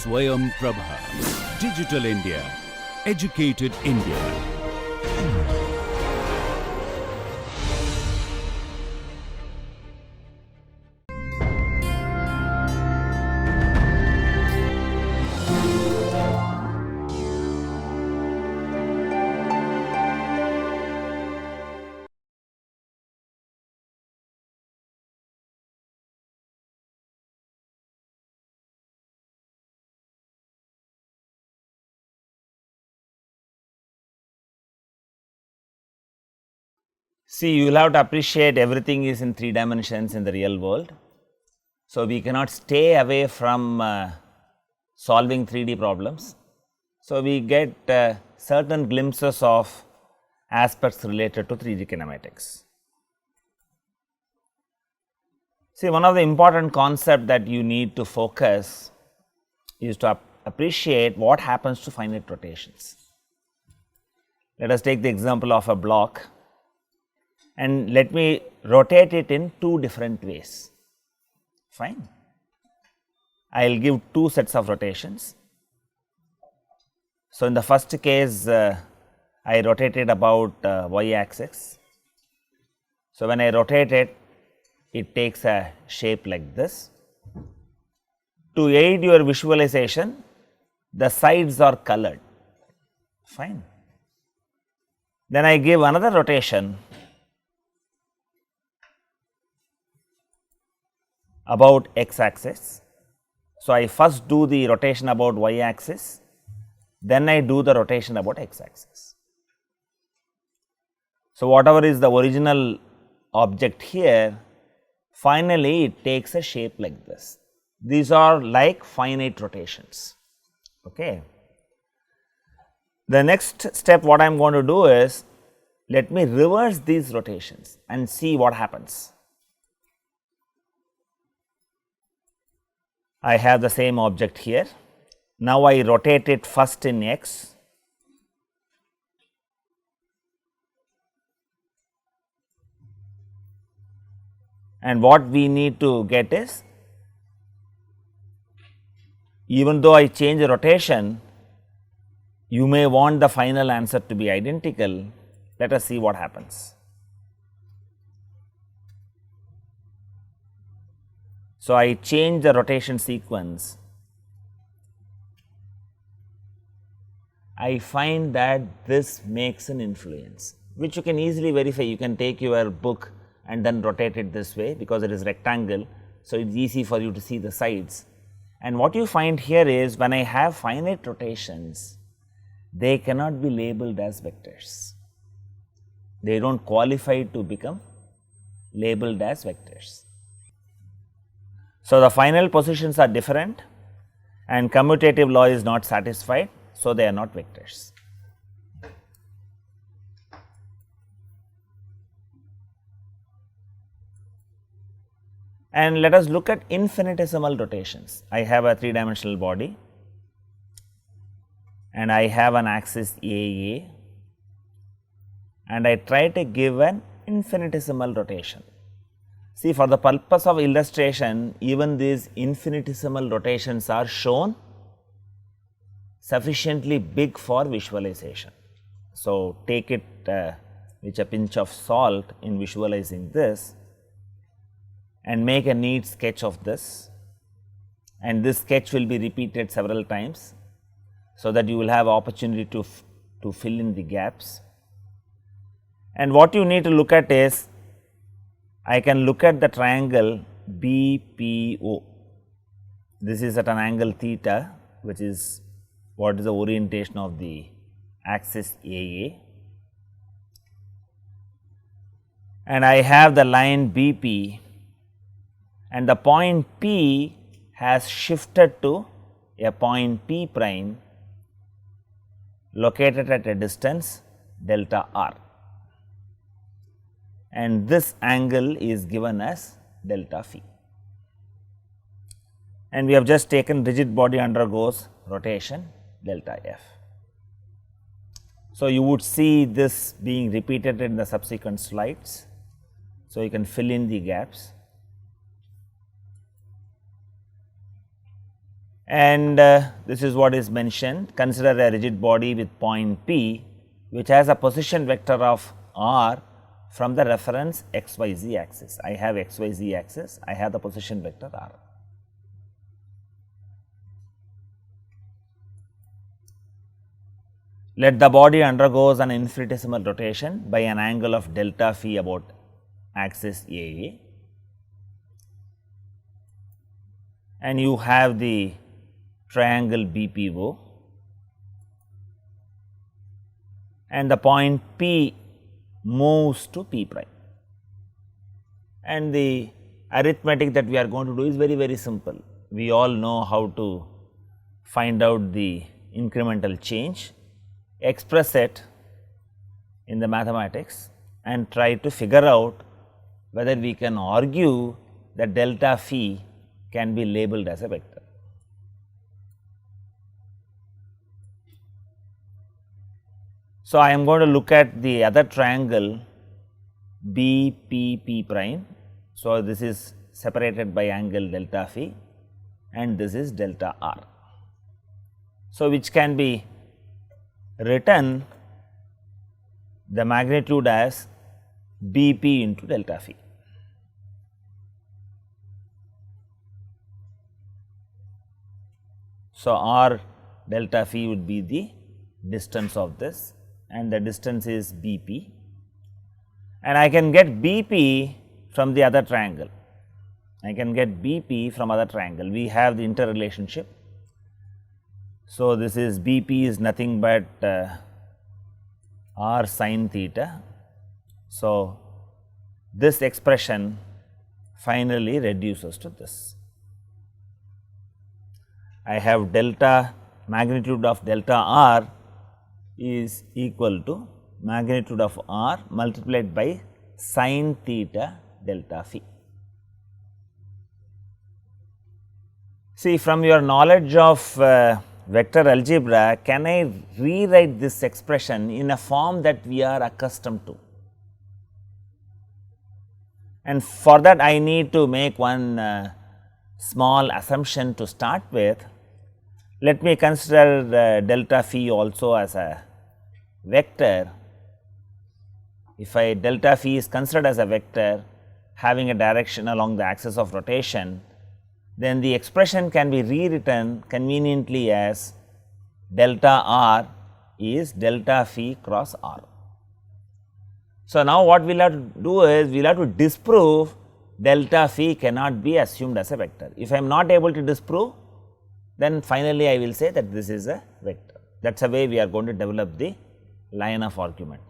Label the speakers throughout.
Speaker 1: Swayam Prabha. Digital India. Educated India.
Speaker 2: See, you will have to appreciate everything is in 3 dimensions in the real world. So, we cannot stay away from solving 3D problems. So, we get certain glimpses of aspects related to 3D kinematics. See, one of the important concepts that you need to focus is to appreciate what happens to finite rotations. Let us take the example of a block and let me rotate it in 2 different ways. Fine. I will give 2 sets of rotations. So, in the first case, I rotate it about y axis. So, when I rotate it, it takes a shape like this. To aid your visualization, the sides are colored. Fine. Then I give another rotation about x axis. So, I first do the rotation about y axis, then I do the rotation about x axis. So, whatever is the original object here, finally it takes a shape like this. These are like finite rotations. Okay. The next step what I am going to do is, let me reverse these rotations and see what happens. I have the same object here. Now, I rotate it first in x, and what we need to get is, even though I change the rotation, you may want the final answer to be identical. Let us see what happens. So, I change the rotation sequence. I find that this makes an influence, which you can easily verify. You can take your book and then rotate it this way, because it is rectangle. So, it is easy for you to see the sides. And what you find here is, when I have finite rotations, they cannot be labeled as vectors. They do not qualify to become labeled as vectors. So, the final positions are different and commutative law is not satisfied. So, they are not vectors. And let us look at infinitesimal rotations. I have a 3-dimensional body and I have an axis AA, and I try to give an infinitesimal rotation. See, for the purpose of illustration, even these infinitesimal rotations are shown sufficiently big for visualization. So, take it with a pinch of salt in visualizing this and make a neat sketch of this, and this sketch will be repeated several times, so that you will have opportunity to fill in the gaps. And what you need to look at is, I can look at the triangle BPO. This is at an angle theta, which is what is the orientation of the axis AA, and I have the line BP, and the point P has shifted to a point P prime located at a distance delta r, and this angle is given as delta phi, and we have just taken rigid body undergoes rotation delta f. So, you would see this being repeated in the subsequent slides. So, you can fill in the gaps. and this is what is mentioned. Consider a rigid body with point P which has a position vector of r from the reference xyz axis. I have xyz axis, I have the position vector r. Let the body undergoes an infinitesimal rotation by an angle of delta phi about axis AA, and you have the triangle BPO, and the point P moves to P prime, and the arithmetic that we are going to do is very simple. We all know how to find out the incremental change, express it in the mathematics and try to figure out whether we can argue that delta phi can be labeled as a vector. So, I am going to look at the other triangle BPP prime. So, this is separated by angle delta phi and this is delta r. So, which can be written the magnitude as BP into delta phi. So, r delta phi would be the distance of this, and the distance is BP, and I can get BP from the other triangle. I can get BP from other triangle. We have the interrelationship. So, this is BP is nothing but r sin theta. So, this expression finally reduces to this. I have delta magnitude of delta r is equal to magnitude of r multiplied by sin theta delta phi. See, from your knowledge of vector algebra, can I rewrite this expression in a form that we are accustomed to? And for that I need to make one small assumption to start with. Let me consider delta phi also as a vector. If delta phi is considered as a vector having a direction along the axis of rotation, then the expression can be rewritten conveniently as delta r is delta phi cross r. So, now what we will have to do is we will have to disprove delta phi cannot be assumed as a vector. If I am not able to disprove, then finally I will say that this is a vector. That is the way we are going to develop the line of argument.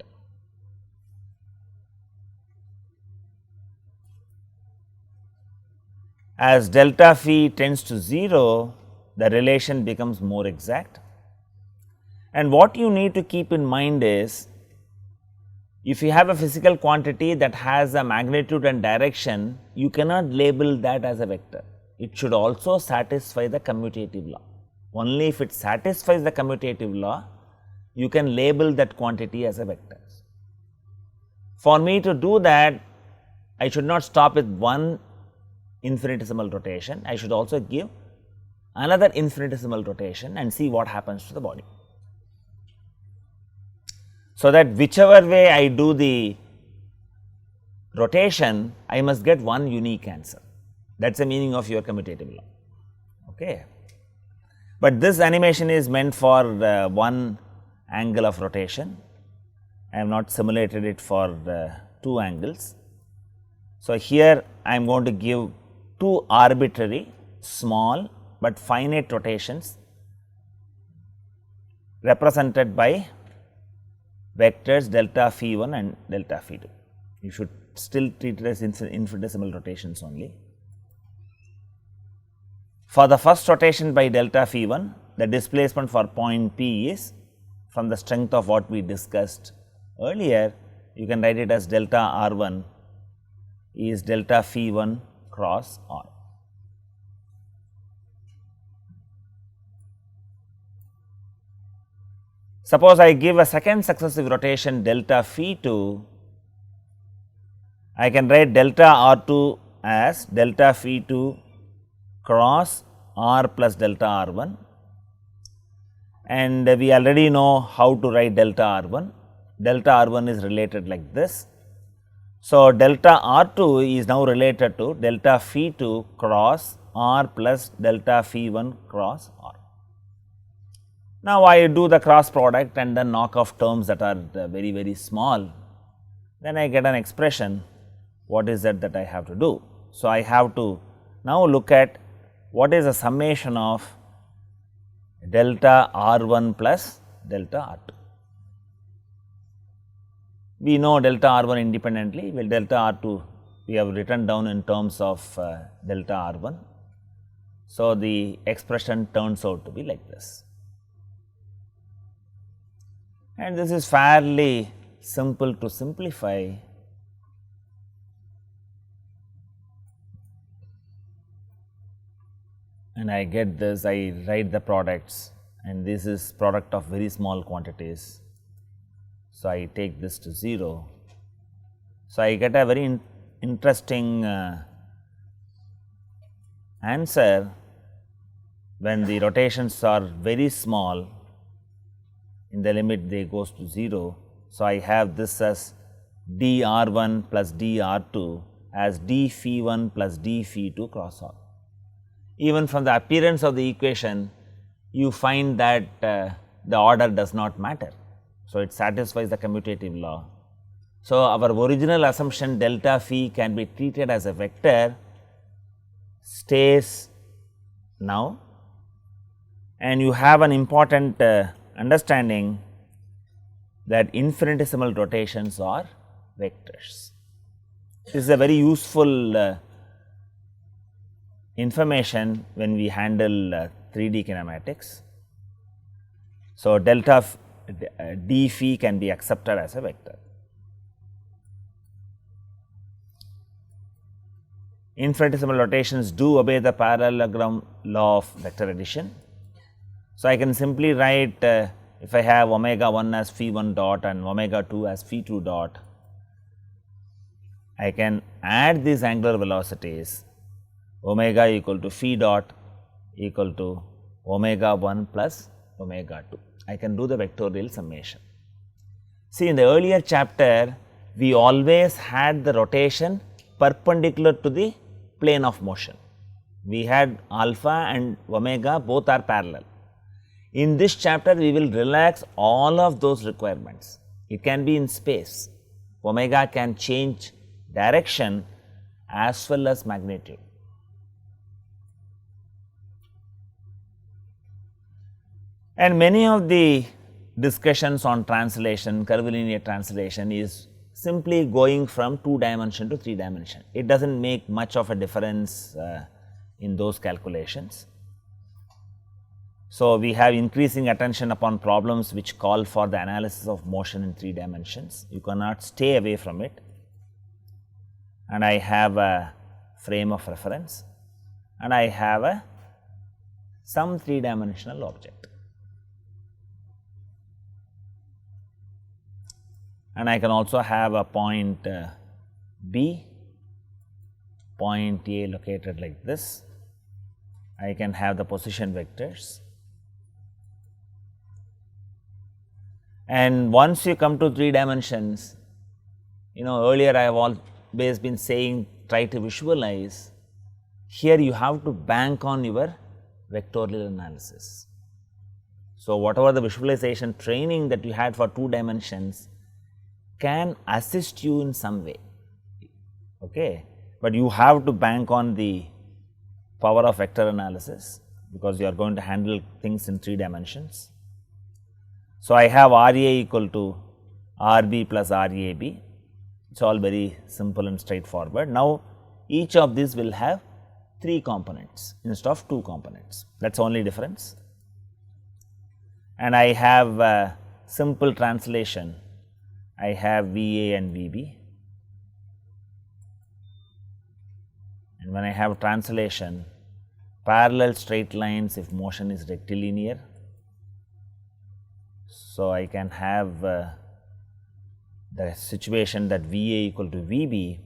Speaker 2: As delta phi tends to 0, the relation becomes more exact, and what you need to keep in mind is, if you have a physical quantity that has a magnitude and direction, you cannot label that as a vector. It should also satisfy the commutative law. Only if it satisfies the commutative law, you can label that quantity as a vector. For me to do that, I should not stop with one infinitesimal rotation, I should also give another infinitesimal rotation and see what happens to the body. So, that whichever way I do the rotation, I must get one unique answer. That is the meaning of your commutative law. Okay. But this animation is meant for one angle of rotation. I have not simulated it for two angles. So, here I am going to give two arbitrary small but finite rotations represented by vectors delta phi 1 and delta phi 2. You should still treat it as infinitesimal rotations only. For the first rotation by delta phi 1, the displacement for point P is, from the strength of what we discussed earlier, you can write it as delta r 1 is delta phi 1 cross r. Suppose I give a second successive rotation delta phi 2, I can write delta r 2 as delta phi 2 cross r plus delta r1, and we already know how to write delta r1. Delta r1 is related like this. So, delta r2 is now related to delta phi 2 cross r plus delta phi 1 cross r. Now, I do the cross product and then knock off terms that are very, very small, then I get an expression. What is that I have to do? So, I have to now look at what is the summation of delta r1 plus delta r2. We know delta r1 independently, well delta r2 we have written down in terms of delta r1. So, the expression turns out to be like this, and this is fairly simple to simplify. And I get this, I write the products, and this is product of very small quantities. So, I take this to 0. So, I get a very interesting answer when the rotations are very small, in the limit they goes to 0. So, I have this as d r1 plus d r2 as d phi 1 plus d phi 2 cross r. Even from the appearance of the equation, you find that the order does not matter. So, it satisfies the commutative law. So, our original assumption delta phi can be treated as a vector stays now, and you have an important understanding that infinitesimal rotations are vectors. This is a very useful information when we handle 3D kinematics. So, delta d phi can be accepted as a vector. Infinitesimal rotations do obey the parallelogram law of vector addition. So, I can simply write if I have omega 1 as phi 1 dot and omega 2 as phi 2 dot, I can add these angular velocities omega equal to phi dot equal to omega 1 plus omega 2. I can do the vectorial summation. See, in the earlier chapter, we always had the rotation perpendicular to the plane of motion. We had alpha and omega, both are parallel. In this chapter, we will relax all of those requirements. It can be in space. Omega can change direction as well as magnitude. And many of the discussions on translation, curvilinear translation is simply going from 2 dimension to 3 dimension. It does not make much of a difference in those calculations. So, we have increasing attention upon problems which call for the analysis of motion in 3 dimensions. You cannot stay away from it, and I have a frame of reference, and I have some 3 dimensional object. And I can also have a point B, point A located like this. I can have the position vectors. And once you come to 3 dimensions, earlier I have always been saying try to visualize. Here you have to bank on your vectorial analysis. So, whatever the visualization training that you had for 2 dimensions can assist you in some way, okay. But you have to bank on the power of vector analysis, because you are going to handle things in 3 dimensions. So, I have RA equal to RB plus RAB, it is all very simple and straightforward. Now, each of these will have 3 components instead of 2 components, that is only difference. And I have a simple translation. I have VA and VB, and when I have translation, parallel straight lines if motion is rectilinear. So, I can have the situation that VA equal to VB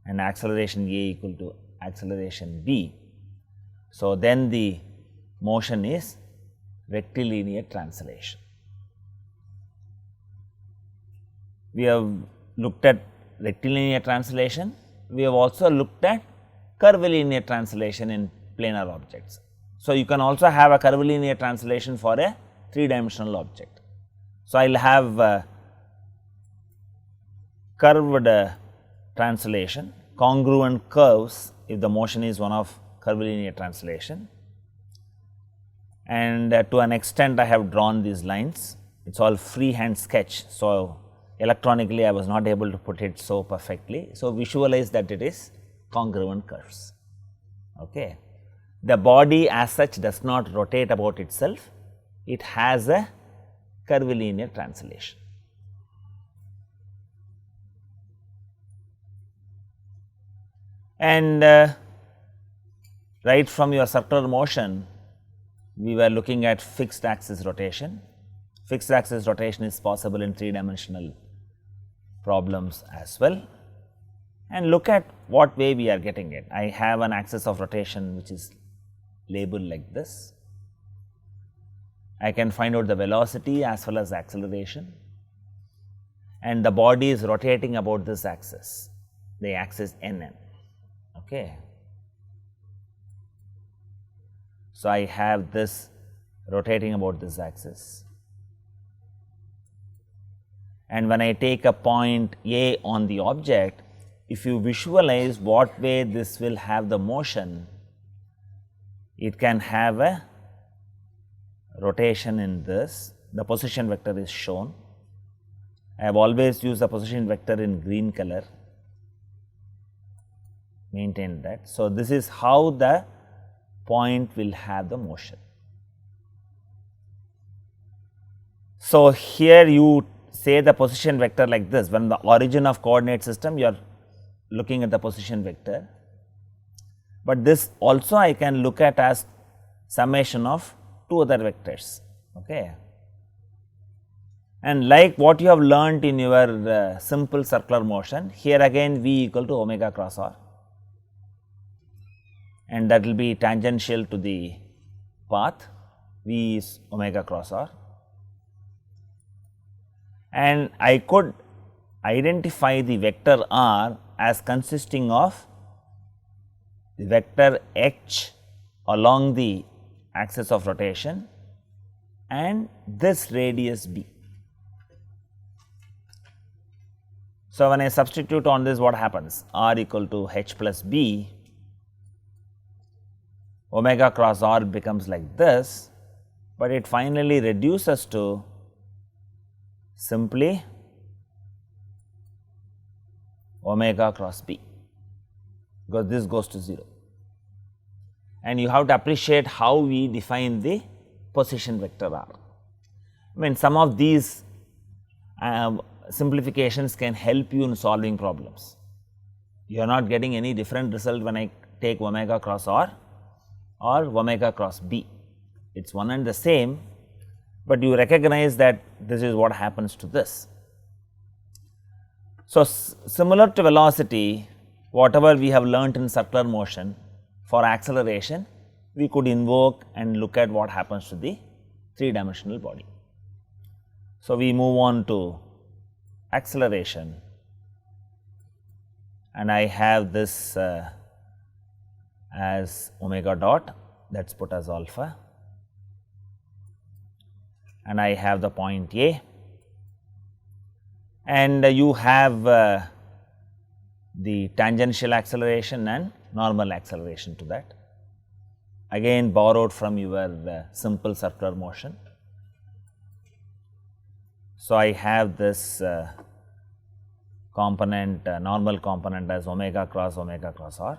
Speaker 2: and acceleration A equal to acceleration B. So, then the motion is rectilinear translation. We have looked at rectilinear translation, we have also looked at curvilinear translation in planar objects. So, you can also have a curvilinear translation for a 3-dimensional object. So, I will have curved translation, congruent curves if the motion is one of curvilinear translation, and to an extent I have drawn these lines. It is all freehand sketch. So, electronically I was not able to put it so perfectly. So, visualize that it is congruent curves. Okay. The body as such does not rotate about itself, it has a curvilinear translation. And right from your circular motion, we were looking at fixed axis rotation. Fixed axis rotation is possible in 3-dimensional problems as well. And look at what way we are getting it. I have an axis of rotation which is labeled like this. I can find out the velocity as well as the acceleration, and the body is rotating about this axis, the axis NN. Okay. So, I have this rotating about this axis, and when I take a point A on the object, if you visualize what way this will have the motion, it can have a rotation in this. The position vector is shown. I have always used the position vector in green color, maintain that. So, this is how the point will have the motion. So, here you say the position vector like this. When the origin of coordinate system, you are looking at the position vector, but this also I can look at as summation of 2 other vectors. Okay. And like what you have learnt in your simple circular motion, here again V equal to omega cross r, and that will be tangential to the path. V is omega cross r, and I could identify the vector r as consisting of the vector h along the axis of rotation and this radius b. So, when I substitute on this, what happens? R equal to h plus b, omega cross r becomes like this, but it finally reduces to simply omega cross b, because this goes to 0. And you have to appreciate how we define the position vector r. I mean, some of these simplifications can help you in solving problems. You are not getting any different result when I take omega cross r or omega cross b. It is one and the same, but you recognize that this is what happens to this. So, similar to velocity, whatever we have learnt in circular motion, for acceleration we could invoke and look at what happens to the 3-dimensional body. So, we move on to acceleration, and I have this as omega dot, that is put as alpha, and I have the point A, and you have the tangential acceleration and normal acceleration to that, again borrowed from your simple circular motion. So, I have this component, normal component as omega cross r,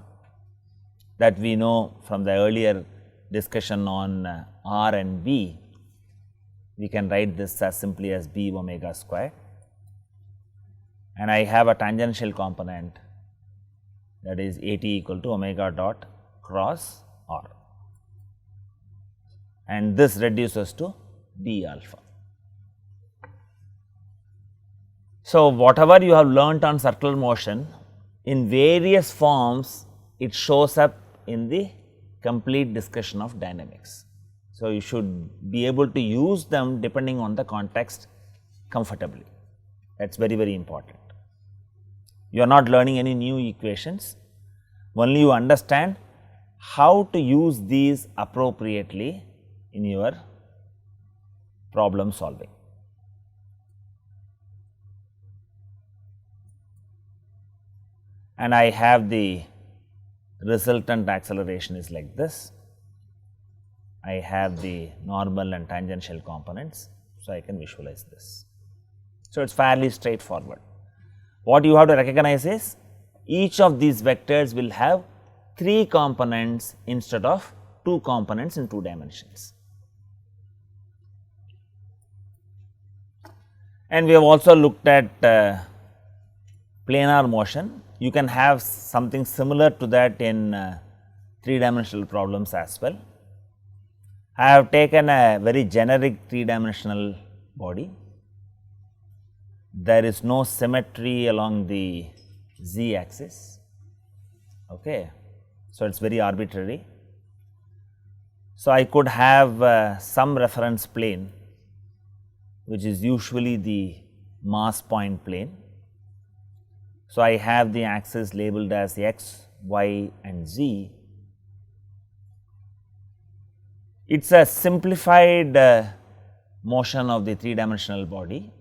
Speaker 2: that we know from the earlier discussion on r and b. We can write this as simply as b omega square, and I have a tangential component, that is at equal to omega dot cross r, and this reduces to b alpha. So, whatever you have learnt on circular motion, in various forms it shows up in the complete discussion of dynamics. So, you should be able to use them depending on the context comfortably. That is very, very important. You are not learning any new equations, only you understand how to use these appropriately in your problem solving. And I have the resultant acceleration is like this. I have the normal and tangential components, so I can visualize this. So, it is fairly straightforward. What you have to recognize is each of these vectors will have 3 components instead of 2 components in 2 dimensions. And we have also looked at planar motion. You can have something similar to that in 3-dimensional problems as well. I have taken a very generic 3-dimensional body. There is no symmetry along the z axis. Okay. So, it is very arbitrary. So, I could have some reference plane, which is usually the mass point plane. So, I have the axis labeled as x, y and z. It is a simplified motion of the 3-dimensional body.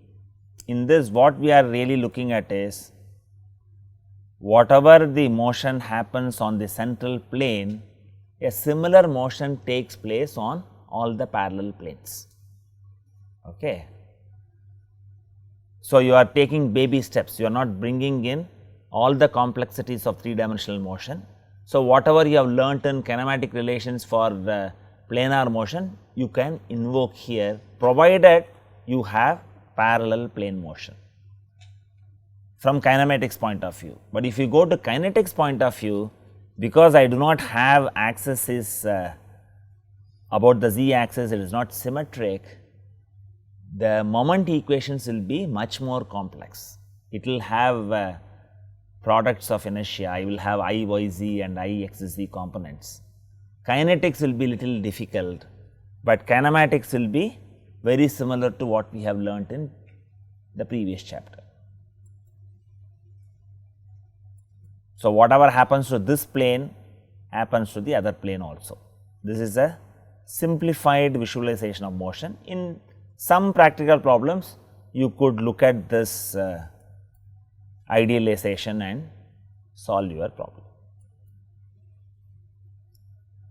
Speaker 2: In this, what we are really looking at is whatever the motion happens on the central plane, a similar motion takes place on all the parallel planes. Okay. So, you are taking baby steps, you are not bringing in all the complexities of 3-dimensional motion. So, whatever you have learnt in kinematic relations for the planar motion, you can invoke here, provided you have parallel plane motion from kinematics point of view. But if you go to kinetics point of view, because I do not have axis is about the z axis, it is not symmetric, the moment equations will be much more complex. It will have products of inertia, I will have I y z and I x z components. Kinetics will be little difficult, but kinematics will be very similar to what we have learnt in the previous chapter. So, whatever happens to this plane happens to the other plane also. This is a simplified visualization of motion. In some practical problems, you could look at this idealization and solve your problem.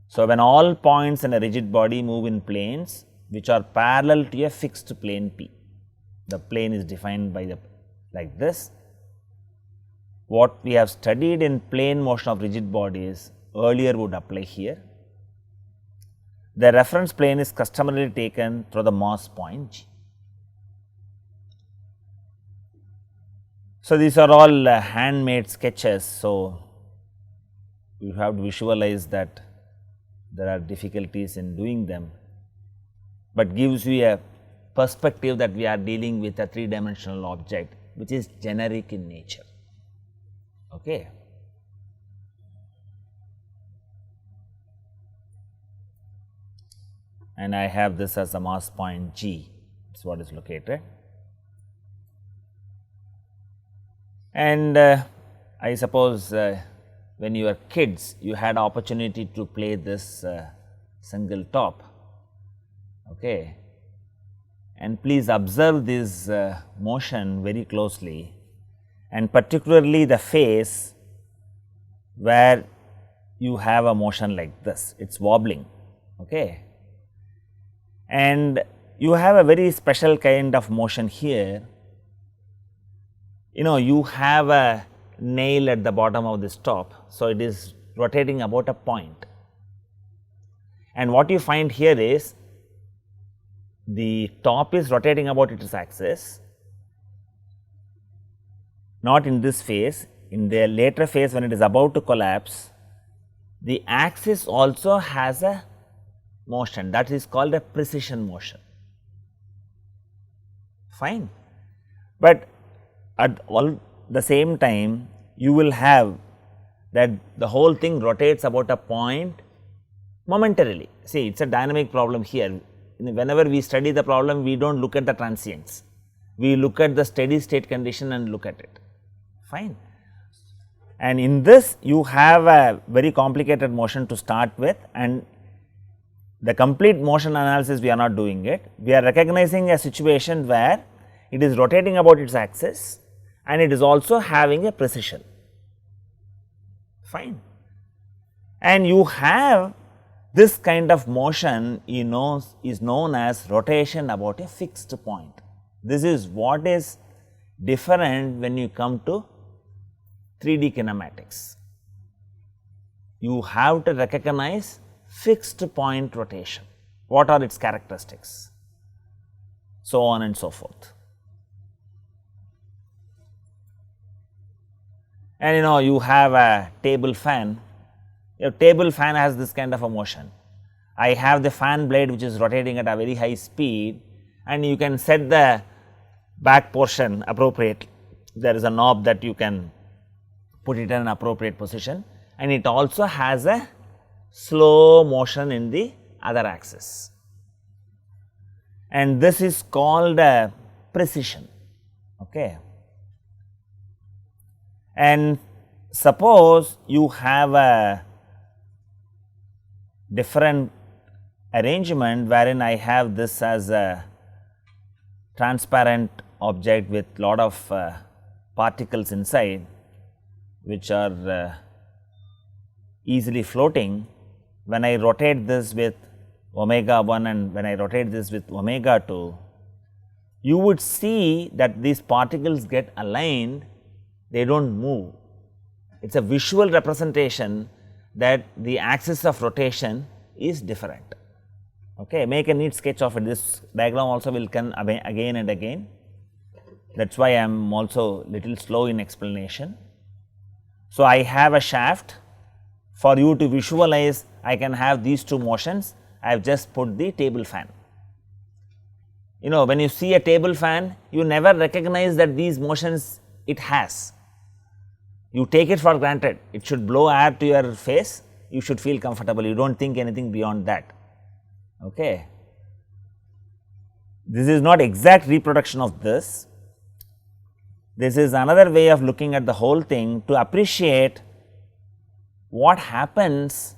Speaker 2: So, when all points in a rigid body move in planes which are parallel to a fixed plane P, the plane is defined by the like this. What we have studied in plane motion of rigid bodies earlier would apply here. The reference plane is customarily taken through the mass point G. So, these are all handmade sketches. So, you have to visualize that there are difficulties in doing them, but gives you a perspective that we are dealing with a 3-dimensional object which is generic in nature. Okay. And I have this as a mass point G, it is what is located. And I suppose when you were kids, you had opportunity to play this single top. Okay. And please observe this motion very closely, and particularly the phase where you have a motion like this, it is wobbling. Okay. And you have a very special kind of motion here. You know, you have a nail at the bottom of this top. So, it is rotating about a point, and what you find here is the top is rotating about its axis, not in this phase. In the later phase, when it is about to collapse, the axis also has a motion, that is called a precession motion. Fine. But at all the same time, you will have that the whole thing rotates about a point momentarily. See, it is a dynamic problem here. Whenever we study the problem, we do not look at the transients, we look at the steady state condition and look at it, fine. And in this you have a very complicated motion to start with, and the complete motion analysis we are not doing it. We are recognizing a situation where it is rotating about its axis and it is also having a precession, fine. And you have this kind of motion is known as rotation about a fixed point. This is what is different when you come to 3D kinematics. You have to recognize fixed point rotation, what are its characteristics, so on and so forth. And you have a table fan. Your table fan has this kind of a motion. I have the fan blade which is rotating at a very high speed, and you can set the back portion appropriately. There is a knob that you can put it in an appropriate position, and it also has a slow motion in the other axis, and this is called a precision. Okay. And suppose you have a different arrangement wherein I have this as a transparent object with lot of particles inside which are easily floating. When I rotate this with omega 1 and when I rotate this with omega 2, you would see that these particles get aligned, they do not move. It is a visual representation that the axis of rotation is different. Okay. Make a neat sketch of it. This diagram also will come again and again. That is why I am also little slow in explanation. So, I have a shaft. For you to visualize, I can have these two motions. I have just put the table fan. When you see a table fan, you never recognize that these motions it has. You take it for granted. It should blow air to your face, you should feel comfortable, you do not think anything beyond that. Okay. This is not exact reproduction of this. This is another way of looking at the whole thing to appreciate what happens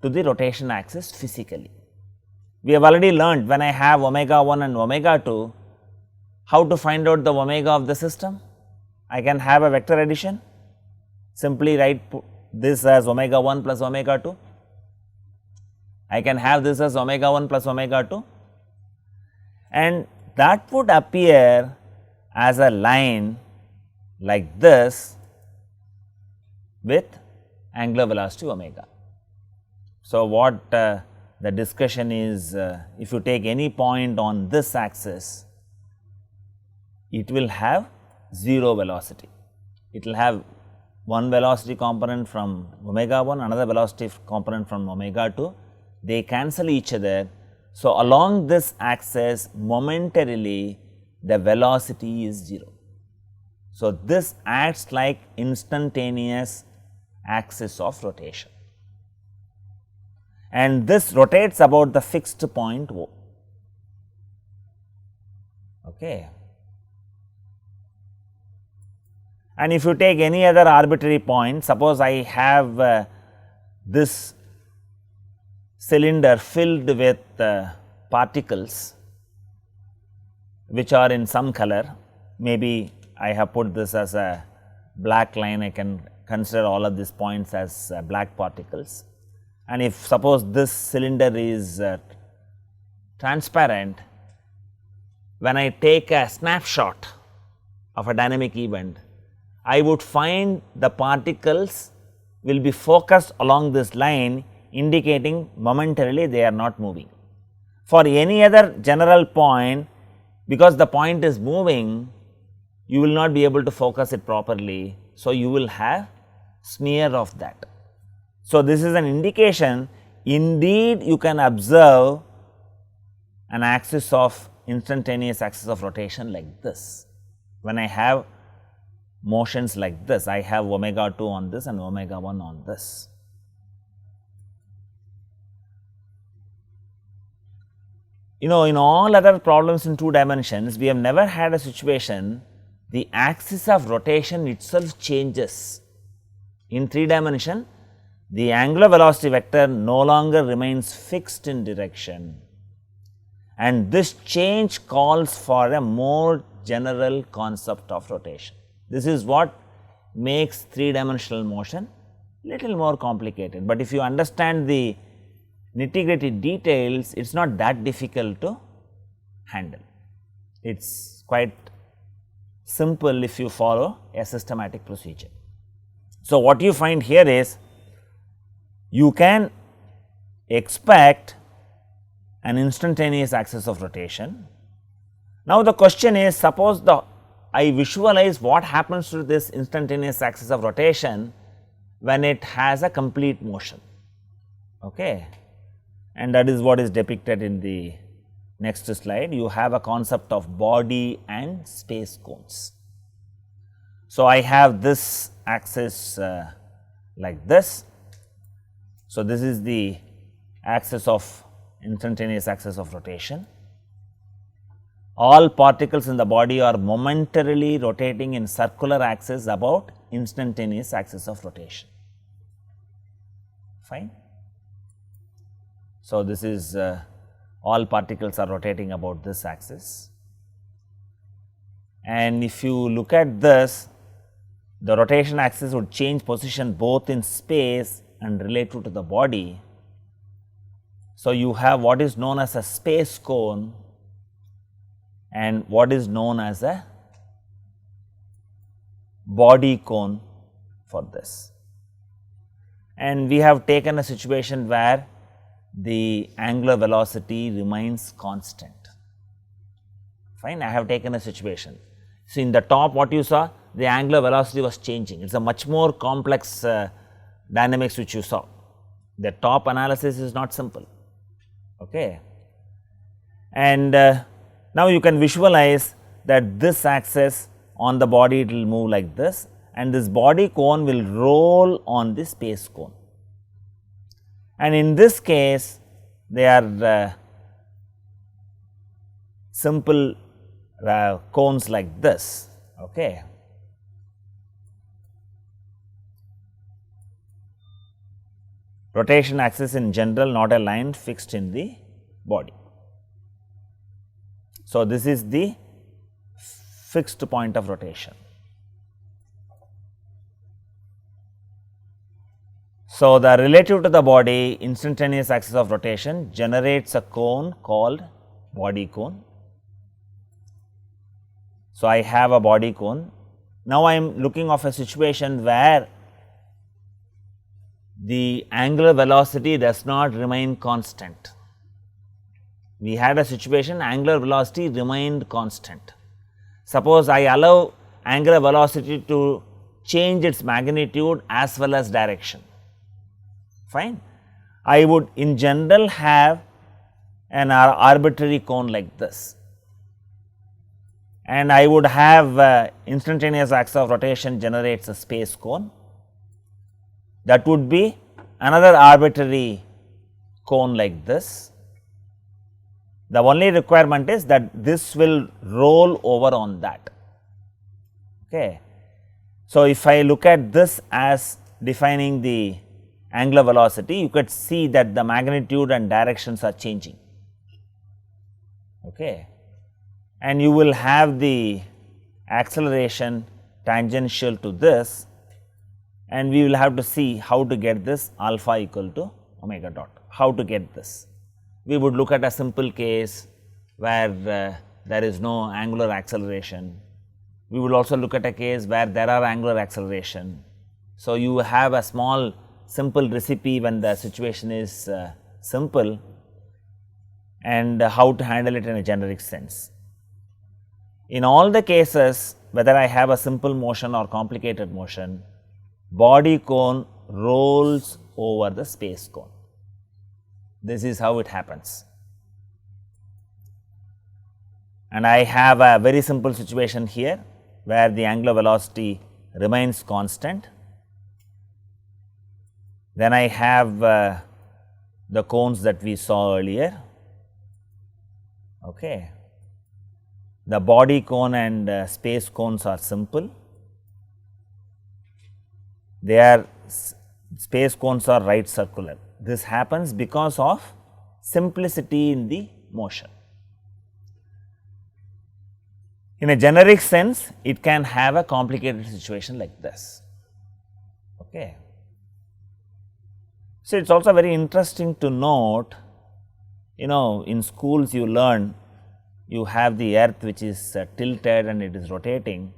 Speaker 2: to the rotation axis physically. We have already learned when I have omega 1 and omega 2, how to find out the omega of the system. I can have a vector addition, simply write this as omega 1 plus omega 2. I can have this as omega 1 plus omega 2, and that would appear as a line like this with angular velocity omega. So, what the discussion is, if you take any point on this axis, it will have 0 velocity. It will have one velocity component from omega 1, another velocity component from omega 2, they cancel each other. So, along this axis momentarily the velocity is 0. So, this acts like instantaneous axis of rotation, and this rotates about the fixed point O. Okay. And if you take any other arbitrary point, suppose I have this cylinder filled with particles which are in some color, maybe I have put this as a black line, I can consider all of these points as black particles. And if suppose this cylinder is transparent, when I take a snapshot of a dynamic event, I would find the particles will be focused along this line, indicating momentarily they are not moving. For any other general point, because the point is moving, you will not be able to focus it properly. So, you will have smear of that. So, this is an indication indeed you can observe an axis of instantaneous axis of rotation like this. When I have motions like this, I have omega 2 on this and omega 1 on this. in all other problems in 2 dimensions, we have never had a situation the axis of rotation itself changes. In 3 dimension, the angular velocity vector no longer remains fixed in direction, and this change calls for a more general concept of rotation. This is what makes 3-dimensional motion little more complicated, but if you understand the nitty-gritty details, it is not that difficult to handle. It is quite simple if you follow a systematic procedure. So, what you find here is you can expect an instantaneous axis of rotation. Now, the question is, suppose I visualize what happens to this instantaneous axis of rotation when it has a complete motion, okay. And that is what is depicted in the next slide. You have a concept of body and space cones. So, I have this axis like this. So, this is the axis of instantaneous axis of rotation. All particles in the body are momentarily rotating in circular axis about instantaneous axis of rotation, fine. So, this is all particles are rotating about this axis, and if you look at this, the rotation axis would change position both in space and relative to the body. So, you have what is known as a space cone and what is known as a body cone for this, and we have taken a situation where the angular velocity remains constant, fine. I have taken a situation. So, in the top what you saw, the angular velocity was changing. It is a much more complex dynamics which you saw. The top analysis is not simple, okay. And now you can visualize that this axis on the body, it will move like this, and this body cone will roll on the space cone. And in this case, they are simple cones like this, okay. Rotation axis in general, not a line fixed in the body. So, this is the fixed point of rotation. So, the relative to the body instantaneous axis of rotation generates a cone called body cone. So, I have a body cone. Now, I am looking of a situation where the angular velocity does not remain constant. We had a situation angular velocity remained constant. Suppose I allow angular velocity to change its magnitude as well as direction, fine. I would in general have an arbitrary cone like this, and I would have instantaneous axis of rotation generates a space cone. That would be another arbitrary cone like this. The only requirement is that this will roll over on that, okay. So, if I look at this as defining the angular velocity, you could see that the magnitude and directions are changing, okay. And you will have the acceleration tangential to this, and we will have to see how to get this alpha equal to omega dot. How to get this? We would look at a simple case where there is no angular acceleration. We would also look at a case where there are angular acceleration. So, you have a small simple recipe when the situation is simple, and how to handle it in a generic sense. In all the cases, whether I have a simple motion or complicated motion, body cone rolls over the space cone. This is how it happens. And I have a very simple situation here where the angular velocity remains constant. Then I have the cones that we saw earlier. Okay. The body cone and space cones are simple. They are space cones are right circular. This happens because of simplicity in the motion. In a generic sense, it can have a complicated situation like this. Okay. So, it is also very interesting to note, in schools you learn, you have the earth which is tilted and it is rotating,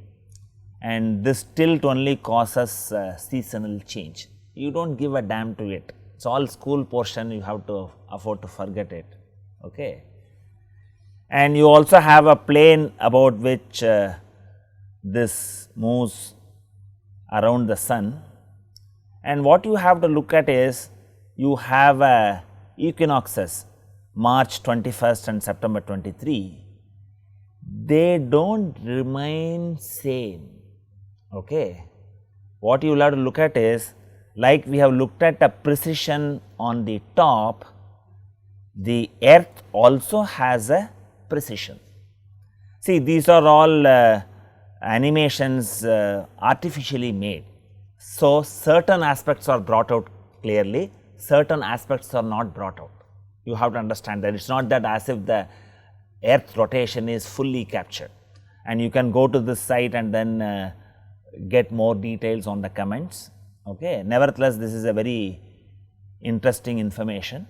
Speaker 2: and this tilt only causes seasonal change. You do not give a damn to it. It is all school portion, you have to afford to forget it. Okay. And you also have a plane about which this moves around the sun, and what you have to look at is you have equinoxes March 21st and September 23. They do not remain same. Okay. What you will have to look at is, like we have looked at a precession on the top, the earth also has a precession. See, these are all animations artificially made. So, certain aspects are brought out clearly, certain aspects are not brought out. You have to understand that it is not that as if the earth rotation is fully captured, and you can go to this site and then get more details on the comments. Okay. Nevertheless, this is a very interesting information.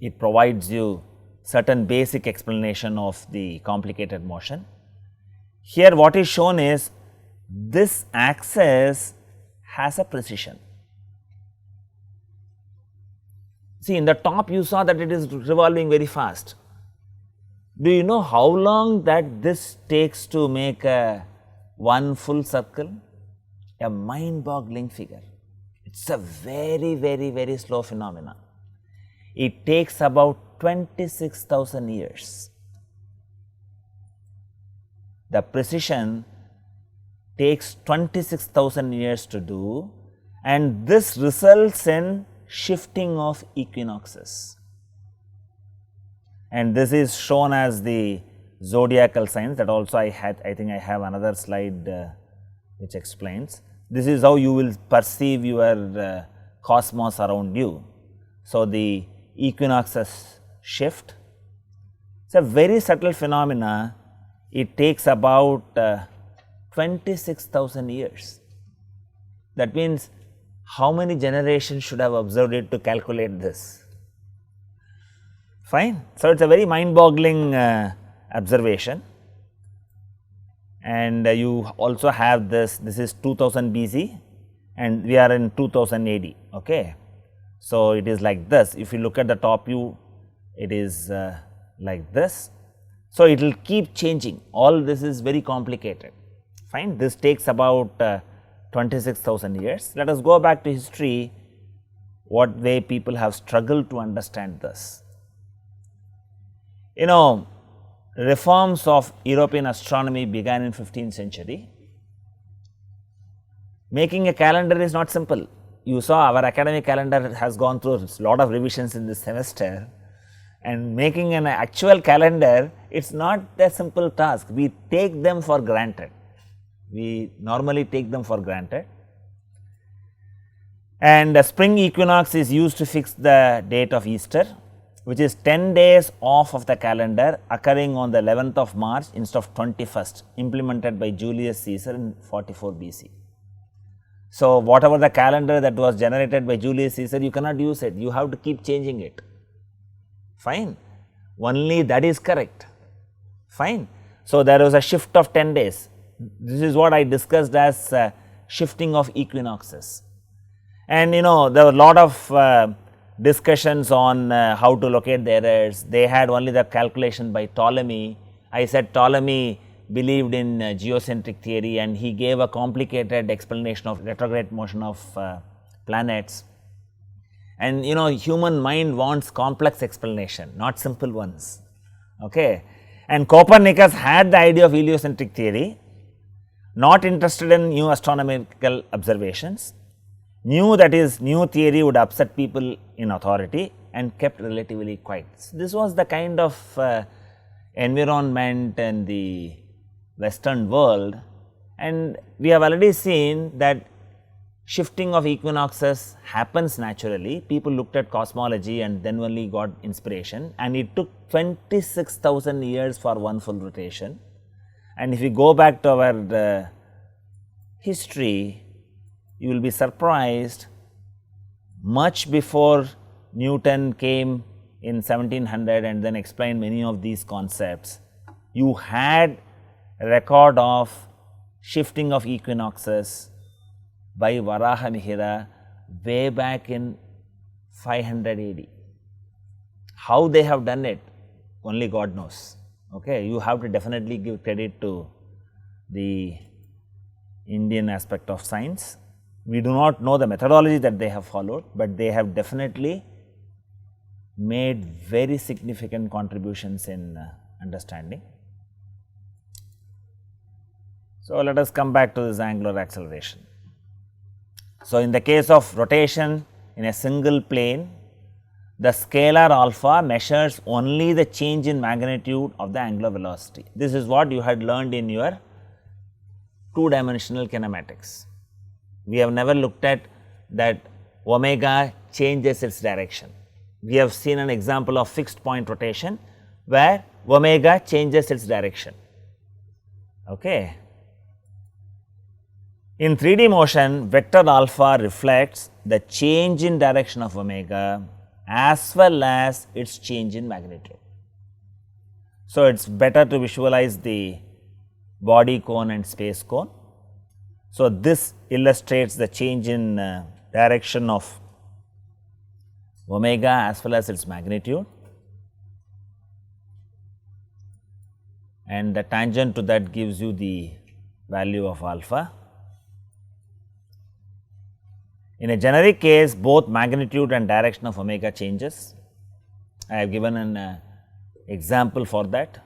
Speaker 2: It provides you certain basic explanation of the complicated motion. Here what is shown is this axis has a precession. See, in the top you saw that it is revolving very fast. Do you know how long that this takes to make one full circle? A mind boggling figure. It is a very, very, very slow phenomena. It takes about 26,000 years. The precession takes 26,000 years to do, and this results in shifting of equinoxes. And this is shown as the zodiacal signs. That also I think I have another slide which explains. This is how you will perceive your cosmos around you. So, the equinoxes shift. It is a very subtle phenomena. It takes about 26,000 years. That means, how many generations should have observed it to calculate this? Fine. So, it is a very mind boggling observation, and you also have this is 2000 BC and we are in 2000 AD. Okay. So, it is like this. If you look at the top view, it is like this. So, it will keep changing. All this is very complicated. Fine. This takes about 26,000 years. Let us go back to history, what way people have struggled to understand this. Reforms of European astronomy began in 15th century. Making a calendar is not simple. You saw our academic calendar has gone through a lot of revisions in this semester, and making an actual calendar, it is not a simple task. We take them for granted. We normally take them for granted, and the spring equinox is used to fix the date of Easter, which is 10 days off of the calendar, occurring on the 11th of March instead of 21st, implemented by Julius Caesar in 44 BC. So, whatever the calendar that was generated by Julius Caesar, you cannot use it, you have to keep changing it. Fine. Only that is correct. Fine. So, there was a shift of 10 days. This is what I discussed as shifting of equinoxes. And there were a lot of discussions on how to locate the errors. They had only the calculation by Ptolemy. I said Ptolemy believed in geocentric theory, and he gave a complicated explanation of retrograde motion of planets. And human mind wants complex explanation, not simple ones. Okay. And Copernicus had the idea of heliocentric theory, not interested in new astronomical observations, knew that his new theory would upset people in authority, and kept relatively quiet. So, this was the kind of environment in the western world, and we have already seen that shifting of equinoxes happens naturally. People looked at cosmology and then only got inspiration, and it took 26,000 years for one full rotation. And if you go back to our history, you will be surprised, much before Newton came in 1700 and then explained many of these concepts, you had a record of shifting of equinoxes by Varaha Mihira way back in 500 AD. How they have done it, only God knows. Okay, you have to definitely give credit to the Indian aspect of science. We do not know the methodology that they have followed, but they have definitely made very significant contributions in understanding. So, let us come back to this angular acceleration. So, in the case of rotation in a single plane, the scalar alpha measures only the change in magnitude of the angular velocity. This is what you had learned in your two-dimensional kinematics. We have never looked at that omega changes its direction. We have seen an example of fixed point rotation where omega changes its direction. Okay. In 3D motion, vector alpha reflects the change in direction of omega as well as its change in magnitude. So, it is better to visualize the body cone and space cone. So, this illustrates the change in direction of omega as well as its magnitude, and the tangent to that gives you the value of alpha. In a generic case, both magnitude and direction of omega changes. I have given an example for that.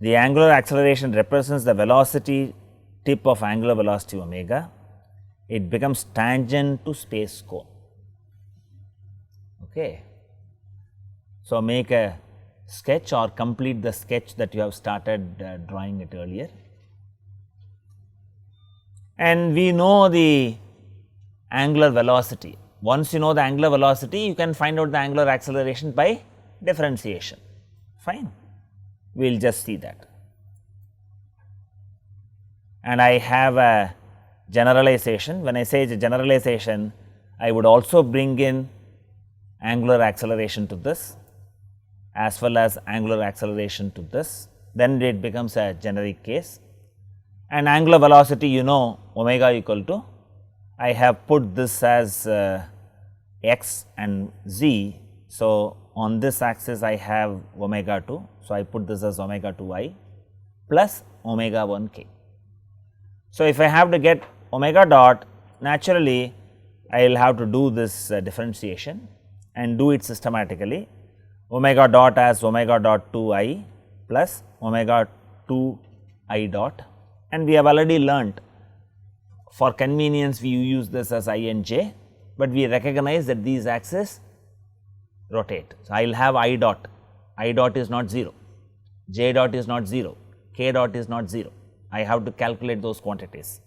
Speaker 2: The angular acceleration represents the velocity tip of angular velocity omega. It becomes tangent to space cone. Okay. So, make a sketch or complete the sketch that you have started drawing it earlier. And we know the angular velocity. Once you know the angular velocity, you can find out the angular acceleration by differentiation. Fine, we will just see that. And I have a generalization. When I say generalization, I would also bring in angular acceleration to this as well as angular acceleration to this, then it becomes a generic case. And angular velocity, you know, omega equal to, I have put this as x and z. So, on this axis I have omega 2. So, I put this as omega 2i plus omega 1 k. So, if I have to get omega dot, naturally I will have to do this differentiation and do it systematically. Omega dot as omega dot 2i plus omega 2i dot, and we have already learnt, for convenience we use this as I and j, but we recognize that these axes rotate. So, I will have I dot is not 0, j dot is not 0, k dot is not 0. I have to calculate those quantities.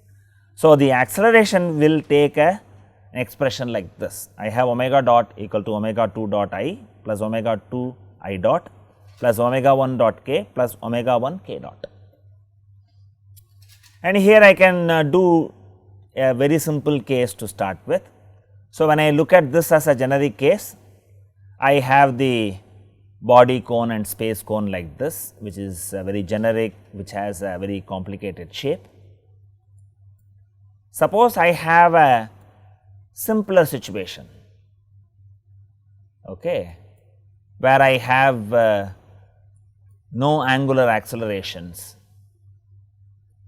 Speaker 2: So, the acceleration will take an expression like this. I have omega dot equal to omega 2 dot I plus omega 2 I dot plus omega 1 dot k plus omega 1 k dot. And here I can do a very simple case to start with. So, when I look at this as a generic case, I have the body cone and space cone like this, which is very generic, which has a very complicated shape. Suppose I have a simpler situation, okay, where I have no angular accelerations,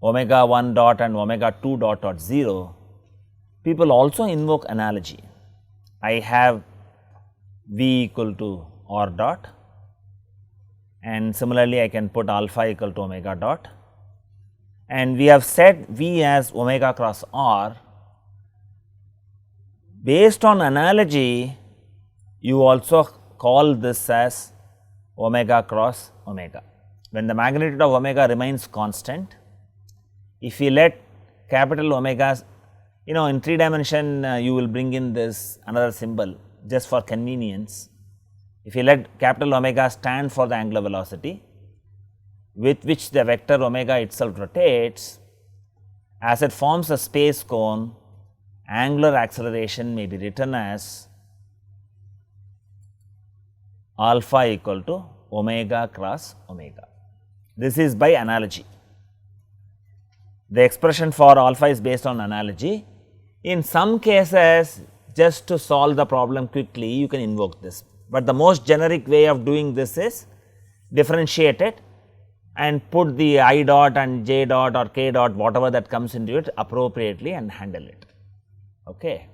Speaker 2: omega 1 dot and omega 2 dot dot 0, people also invoke analogy. I have v equal to r dot, and similarly I can put alpha equal to omega dot, and we have set v as omega cross r. Based on analogy, you also call this as omega cross omega. When the magnitude of omega remains constant, if we let capital omega, in 3 dimension you will bring in this another symbol just for convenience. If you let capital omega stand for the angular velocity with which the vector omega itself rotates, as it forms a space cone, angular acceleration may be written as alpha equal to omega cross omega. This is by analogy. The expression for alpha is based on analogy. In some cases, just to solve the problem quickly, you can invoke this, but the most generic way of doing this is differentiate it and put the I dot and j dot or k dot, whatever that comes into it, appropriately and handle it. Okay.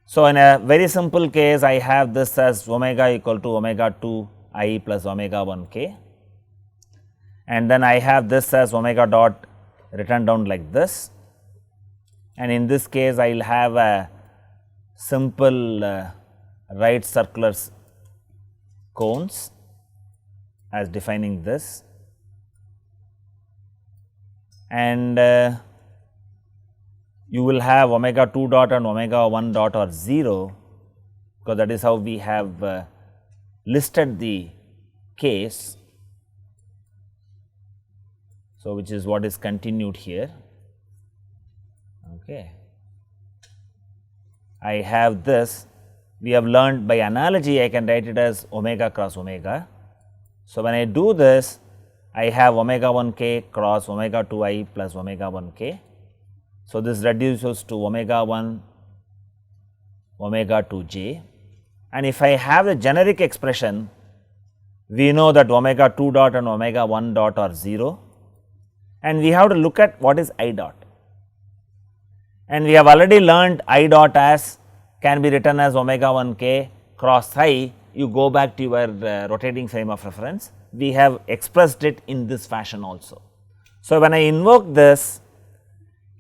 Speaker 2: So, in a very simple case, I have this as omega equal to omega 2 I plus omega 1 k, and then I have this as omega dot written down like this, and in this case I will have a simple right circular cones as defining this, and you will have omega 2 dot and omega 1 dot or 0, because that is how we have listed the case. So, which is what is continued here. Okay. I have this, we have learned by analogy, I can write it as omega cross omega. So, when I do this, I have omega 1 k cross omega 2 I plus omega 1 k. So, this reduces to omega 1 omega 2 j, and if I have a generic expression, we know that omega 2 dot and omega 1 dot are 0, and we have to look at what is I dot, and we have already learned I dot as can be written as omega 1 k cross I. You go back to your rotating frame of reference, we have expressed it in this fashion also. So, when I invoke this,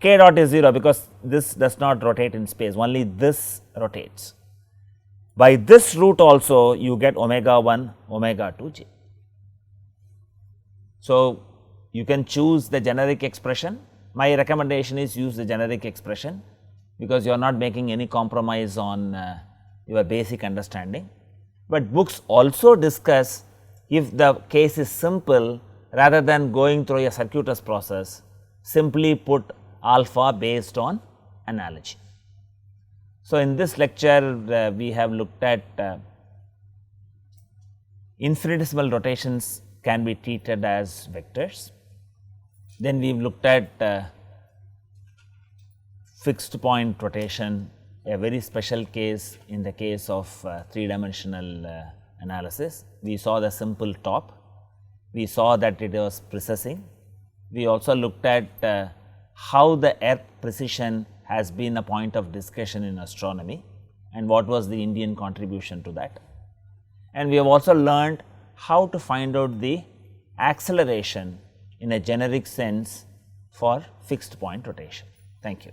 Speaker 2: k dot is 0, because this does not rotate in space, only this rotates. By this route also you get omega 1 omega 2 j. So, you can choose the generic expression. My recommendation is use the generic expression, because you are not making any compromise on your basic understanding. But books also discuss, if the case is simple, rather than going through a circuitous process, simply put alpha based on analogy. So, in this lecture we have looked at infinitesimal rotations can be treated as vectors. Then we have looked at fixed point rotation, a very special case in the case of 3-dimensional analysis. We saw the simple top, we saw that it was precessing. We also looked at how the earth precision has been a point of discussion in astronomy and what was the Indian contribution to that. And we have also learned how to find out the acceleration in a generic sense for fixed point rotation. Thank you.